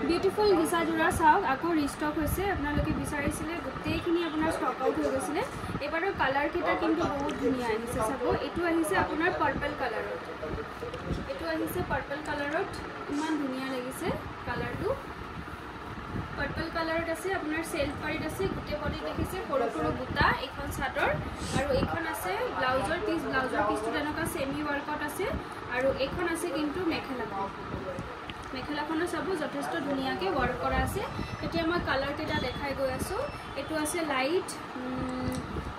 beautiful গিছা যোৰা চাওক আকৌ ৰিষ্টক হৈছে আপোনালোকে বিচাৰিছিলে গোটেইখিনি আপোনাৰ ষ্টক আউট হৈ গৈছিলে এবাৰৰ কালাৰ কেইটা কিন্তু বহুত ধুনীয়া আহিছে চাব এইটো আহিছে আপোনাৰ পাৰ্পল কালাৰত ইমান ধুনীয়া লাগিছে কালাৰটো পাৰ্পল কালাৰত আছে আপোনাৰ সেলফ পাৰিত আছে গোটেই বডি দেখিছে সৰু সৰু বুটা এখন চাদৰ আৰু এখন আছে ব্লাউজৰ পিছটো তেনেকুৱা সেমি ওয়াৰ্কত আছে আৰু এখন আছে কিন্তু মেখেলাখনো চাব যথেষ্ট ধুনীয়াকৈ ওয়াৰ্ক কৰা আছে এতিয়া মই কালাৰ কেইটা দেখাই গৈ আছো এটো আছে লাইট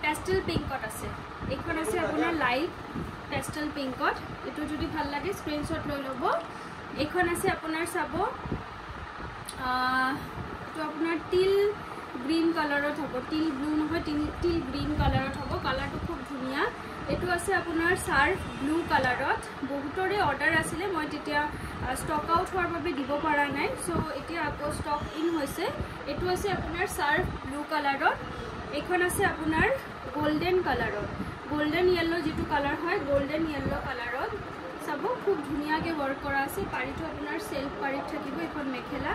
পেস্টেল পিংকত আছে এখন আছে আপোনাৰ লাইট পেস্টেল পিংকত এটো যদি ভাল লাগে স্ক্ৰিনশ্বট লৈ ল'ব এখন আছে আপোনাৰ চাব তো আপোনাৰ টিল গ্ৰীন কালাৰত হ'ব টিল ব্লু নহয় টিল গ্ৰীন কালাৰত হ'ব কালাৰটো খুব ধুনীয়া এটো আছে আপোনাৰ সাৰ্ফ ব্লু কালাৰত বহুতৰে অৰ্ডাৰ আছিলে মই তেতিয়া ষ্টক আউট হোৱাৰ বাবে দিব পৰা নাই সো এতিয়া আকৌ ষ্টক ইন হৈছে এটো আছে আপোনাৰ সাৰ্ফ ব্লু কালাৰত এখন আছে আপোনাৰ গোল্ডেন কালাৰত গোল্ডেন ইয়েলো যেটো কালাৰ হয় গোল্ডেন ইয়েলো কালাৰত চাব খুব ধুনীয়াকৈ ওয়াৰ্ক কৰা আছে পাৰিটো আপোনাৰ সেলফ পাৰিত থাকিব এখন মেখেলা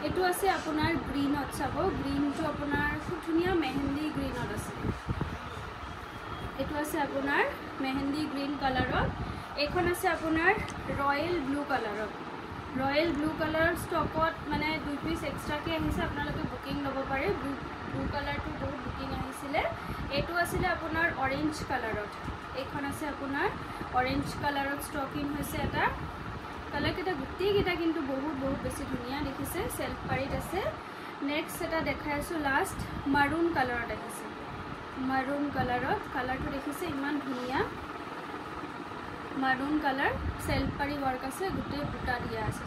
এটো আছে আপোনাৰ গ্ৰীনত চাব গ্ৰীনটো আপোনাৰ খুব ধুনীয়া মেহেন্দি গ্ৰীনত আছে এটো আছে আপোনাৰ মেহেন্দি গ্ৰীন কালাৰত এখন আছে আপোনাৰ ৰয়েল ব্লু কালাৰৰ ষ্টকত মানে 2 পিস এক্সট্ৰাকে আহিছে আপোনালোকে বুকিং ল'ব পাৰে ব্লু কালাৰটো বহুত বুকিং আহিছিলে এটো আছিল আপোনাৰ অৰেঞ্জ কালাৰত এখন আছে আপোনাৰ অৰেঞ্জ কালাৰত ষ্টক ইন হৈছে এটা কালাৰ কেইটা গোটেই কেইটা কিন্তু বহুত বেছি ধুনীয়া দেখিছে সেলফ পাৰিত আছে নেক্সট এটা দেখাই আছো লাষ্ট মাৰুন কালাৰত আহিছে মাৰুন কালাৰত কালাৰটো দেখিছে ইমান ধুনীয়া মাৰুন কালাৰ সেলফ পাৰি ওয়াৰ্ক আছে গোটেই বুটা দিয়া আছে